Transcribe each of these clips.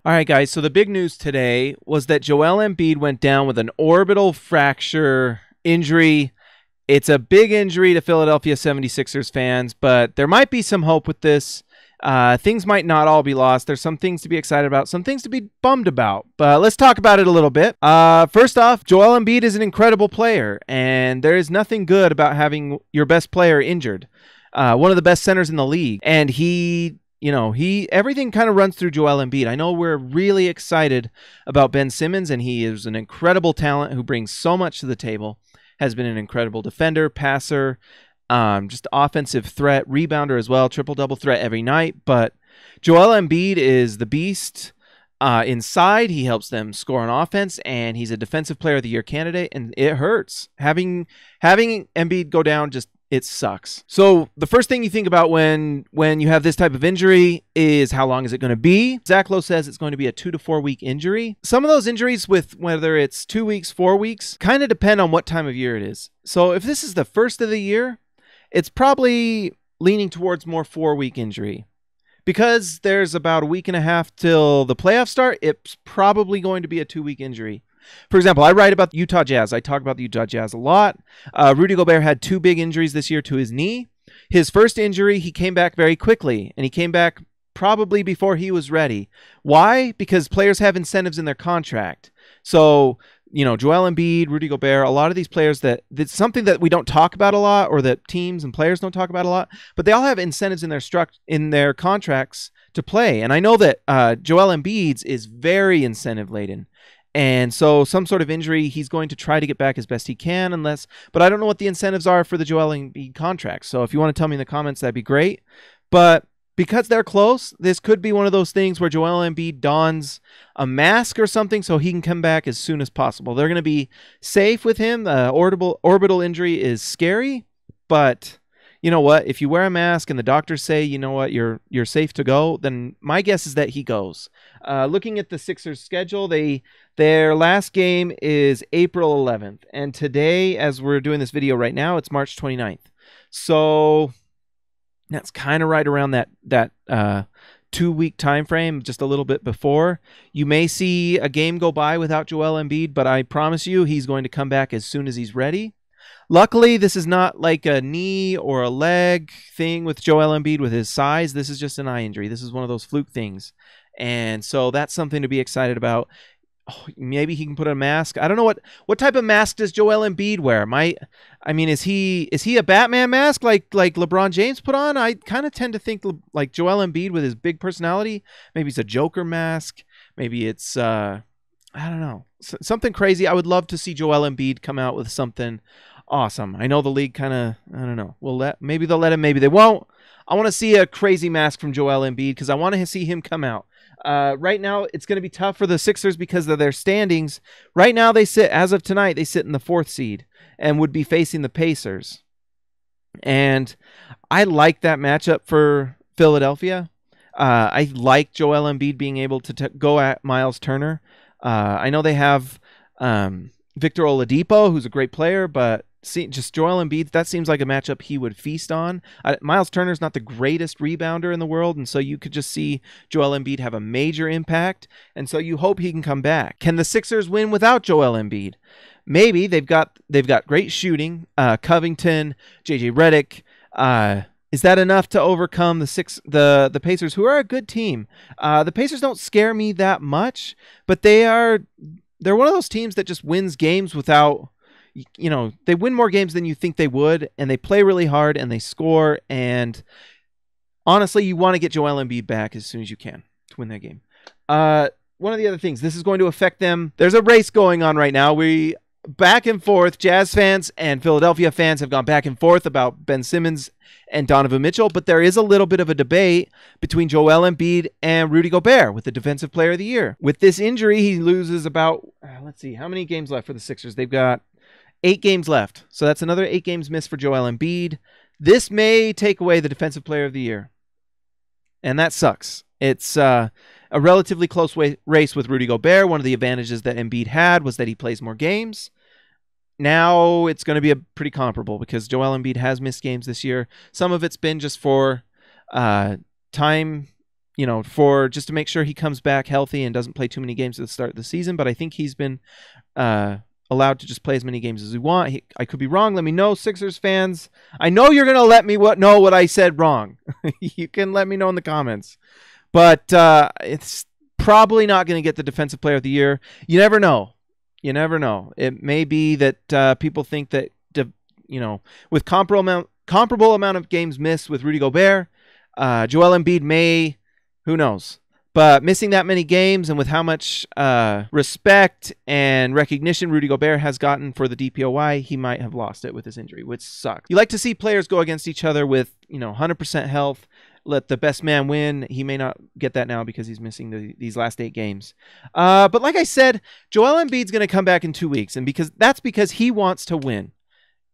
All right, guys. So the big news today was that Joel Embiid went down with an orbital fracture injury. It's a big injury to Philadelphia 76ers fans, but there might be some hope with this. Things might not all be lost. There's some things to be excited about, some things to be bummed about. But let's talk about it a little bit. First off, Joel Embiid is an incredible player, and there is nothing good about having your best player injured. One of the best centers in the league, and everything kind of runs through Joel Embiid. I know we're really excited about Ben Simmons, and he is an incredible talent who brings so much to the table. Has been an incredible defender, passer, just offensive threat, rebounder as well, triple-double threat every night. But Joel Embiid is the beast inside. He helps them score on offense, and he's a Defensive Player of the Year candidate, and it hurts. Having Embiid go down it sucks. So the first thing you think about when you have this type of injury is how long is it going to be? Zach Lowe says it's going to be a 2 to 4 week injury. Some of those injuries, with whether it's 2 weeks, 4 weeks, kind of depend on what time of year it is. So if this is the first of the year, it's probably leaning towards more 4-week injury. Because there's about a week and a half till the playoffs start, it's probably going to be a 2-week injury. For example, I write about the Utah Jazz. I talk about the Utah Jazz a lot. Rudy Gobert had 2 big injuries this year to his knee. His first injury, he came back very quickly, and he came back probably before he was ready. Why? Because players have incentives in their contract. So, Joel Embiid, Rudy Gobert, a lot of these players that's something that we don't talk about a lot, or that teams and players don't talk about a lot, but they all have incentives in their contracts to play. And I know that Joel Embiid's is very incentive laden. And so some sort of injury, he's going to try to get back as best he can, but I don't know what the incentives are for the Joel Embiid contract. So if you want to tell me in the comments, that'd be great. But because they're close, this could be one of those things where Joel Embiid dons a mask or something so he can come back as soon as possible. They're going to be safe with him. Orbital injury is scary, but you know what? If you wear a mask and the doctors say, you know what, you're safe to go, then my guess is that he goes. Looking at the Sixers' schedule, their last game is April 11th. And today, as we're doing this video right now, it's March 29th. So that's kind of right around that 2-week time frame, just a little bit before. You may see a game go by without Joel Embiid, but I promise you he's going to come back as soon as he's ready. Luckily, this is not like a knee or a leg thing with Joel Embiid with his size. This is just an eye injury. This is one of those fluke things. And so that's something to be excited about. Oh, maybe he can put a mask. I don't know what type of mask does Joel Embiid wear? Is he a Batman mask like LeBron James put on? I kind of tend to think like Joel Embiid with his big personality. Maybe it's a Joker mask. Maybe it's I don't know, something crazy. I would love to see Joel Embiid come out with something awesome. I know the league kind of, I don't know. Maybe they'll let him, maybe they won't. I want to see a crazy mask from Joel Embiid because I want to see him come out. Right now, it's going to be tough for the Sixers because of their standings. Right now, as of tonight, they sit in the 4th seed and would be facing the Pacers. And I like that matchup for Philadelphia. I like Joel Embiid being able to go at Miles Turner. I know they have Victor Oladipo, who's a great player, but just Joel Embiid, that seems like a matchup he would feast on. Miles Turner's not the greatest rebounder in the world, and so you could just see Joel Embiid have a major impact, and so you hope he can come back. Can the Sixers win without Joel Embiid? Maybe. They've got great shooting. Covington, JJ Redick. Is that enough to overcome the Pacers, who are a good team? The Pacers don't scare me that much, but they're one of those teams that just wins games without, they win more games than you think they would, and they play really hard, and they score, and honestly, you want to get Joel Embiid back as soon as you can to win that game. One of the other things, this is going to affect them. There's a race going on right now. Back and forth, Jazz fans and Philadelphia fans have gone back and forth about Ben Simmons and Donovan Mitchell, but there is a little bit of a debate between Joel Embiid and Rudy Gobert with the Defensive Player of the Year. With this injury, he loses about, let's see, how many games left for the Sixers? They've got 8 games left, so that's another 8 games missed for Joel Embiid. This may take away the Defensive Player of the Year, and that sucks. It's a relatively close race with Rudy Gobert. One of the advantages that Embiid had was that he plays more games. Now it's going to be pretty comparable because Joel Embiid has missed games this year. Some of it's been just for time for just to make sure he comes back healthy and doesn't play too many games at the start of the season. But I think he's been allowed to just play as many games as we want. I could be wrong. Let me know, Sixers fans. I know you're going to let me know what I said wrong. You can let me know in the comments. But it's probably not going to get the Defensive Player of the Year. You never know. You never know. It may be that people think that, with comparable amount of games missed with Rudy Gobert, Joel Embiid may, who knows. But missing that many games and with how much respect and recognition Rudy Gobert has gotten for the DPOY, he might have lost it with his injury, which sucks. You like to see players go against each other with 100% health, let the best man win. He may not get that now because he's missing these last 8 games. But like I said, Joel Embiid's going to come back in 2 weeks, and that's because he wants to win.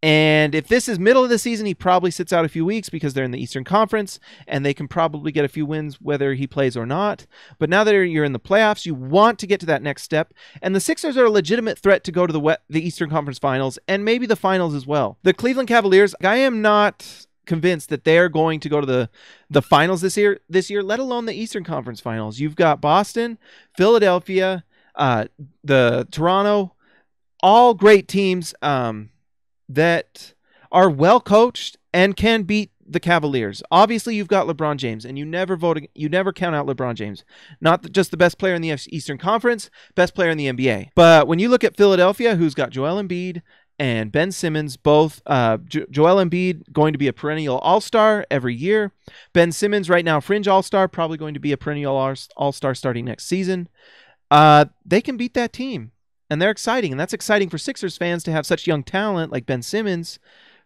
And if this is middle of the season, he probably sits out a few weeks because they're in the Eastern Conference and they can probably get a few wins whether he plays or not. But now that you're in the playoffs, you want to get to that next step. And the Sixers are a legitimate threat to go to the Eastern Conference Finals and maybe the Finals as well. The Cleveland Cavaliers, I am not convinced that they're going to go to the Finals this year, let alone the Eastern Conference Finals. You've got Boston, Philadelphia, the Toronto, all great teams that are well coached and can beat the Cavaliers. Obviously, you've got LeBron James, and you never count out LeBron James. Not just the best player in the Eastern Conference, best player in the NBA. But when you look at Philadelphia, who's got Joel Embiid and Ben Simmons, both Joel Embiid going to be a perennial All-Star every year. Ben Simmons right now fringe All-Star, probably going to be a perennial All-Star starting next season. They can beat that team. And they're exciting, and that's exciting for Sixers fans to have such young talent like Ben Simmons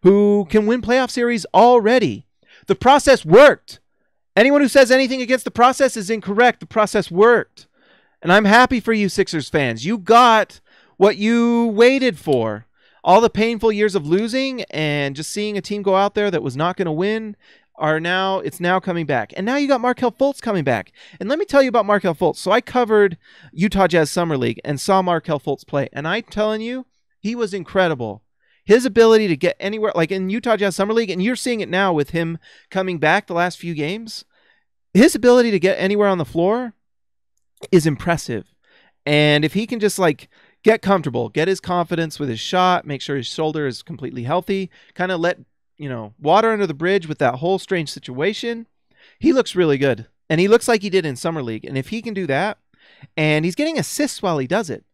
who can win playoff series already. The process worked. Anyone who says anything against the process is incorrect. The process worked. And I'm happy for you Sixers fans. You got what you waited for. All the painful years of losing and just seeing a team go out there that was not going to win it's now coming back. And now you got Markelle Fultz coming back. And let me tell you about Markelle Fultz. So I covered Utah Jazz Summer League and saw Markelle Fultz play. And I'm telling you, he was incredible. His ability to get anywhere, like in Utah Jazz Summer League, and you're seeing it now with him coming back the last few games, his ability to get anywhere on the floor is impressive. And if he can just get comfortable, get his confidence with his shot, make sure his shoulder is completely healthy, kind of let water under the bridge with that whole strange situation, he looks really good. And he looks like he did in Summer League. And if he can do that, and he's getting assists while he does it,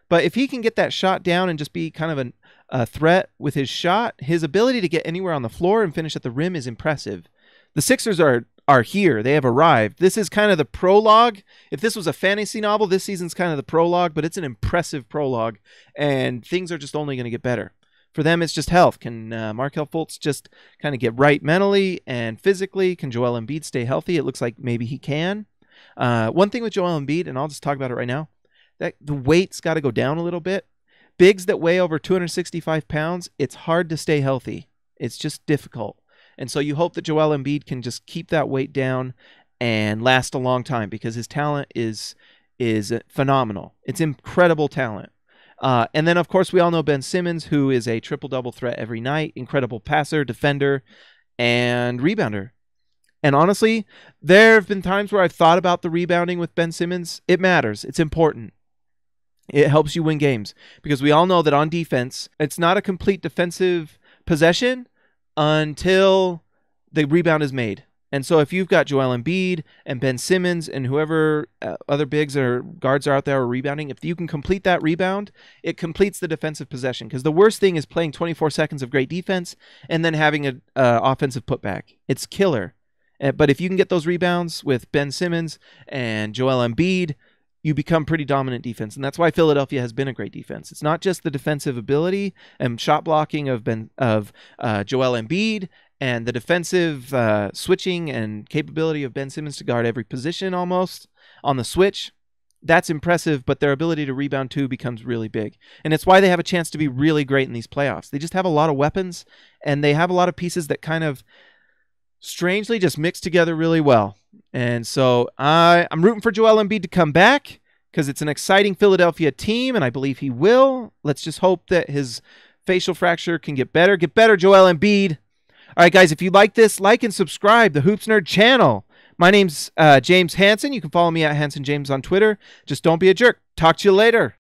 but if he can get that shot down and just be kind of a threat with his shot, his ability to get anywhere on the floor and finish at the rim is impressive. The Sixers are here. They have arrived. This is kind of the prologue. If this was a fantasy novel, this season's kind of the prologue, but it's an impressive prologue, and things are just only going to get better. For them, it's just health. Can Markelle Fultz just kind of get right mentally and physically? Can Joel Embiid stay healthy? It looks like maybe he can. One thing with Joel Embiid, and I'll just talk about it right now, that the weight's got to go down a little bit. Bigs that weigh over 265 pounds, it's hard to stay healthy. It's just difficult. And so you hope that Joel Embiid can just keep that weight down and last a long time because his talent is phenomenal. It's incredible talent. And then, of course, we all know Ben Simmons, who is a triple-double threat every night, incredible passer, defender, and rebounder. And honestly, there have been times where I've thought about the rebounding with Ben Simmons. It matters. It's important. It helps you win games because we all know that on defense, it's not a complete defensive possession until the rebound is made. And so if you've got Joel Embiid and Ben Simmons and whoever other bigs or guards are out there are rebounding, if you can complete that rebound, it completes the defensive possession. Because the worst thing is playing 24 seconds of great defense and then having an offensive putback. It's killer. But if you can get those rebounds with Ben Simmons and Joel Embiid, you become pretty dominant defense. And that's why Philadelphia has been a great defense. It's not just the defensive ability and shot blocking of Joel Embiid and the defensive switching and capability of Ben Simmons to guard every position almost on the switch. That's impressive, but their ability to rebound too becomes really big. And it's why they have a chance to be really great in these playoffs. They just have a lot of weapons, and they have a lot of pieces that kind of strangely just mix together really well. And so I'm rooting for Joel Embiid to come back because it's an exciting Philadelphia team, and I believe he will. Let's just hope that his facial fracture can get better. Get better, Joel Embiid. All right, guys, if you like this, like and subscribe the Hoops Nerd channel. My name's James Hansen. You can follow me at Hansen James on Twitter. Just don't be a jerk. Talk to you later.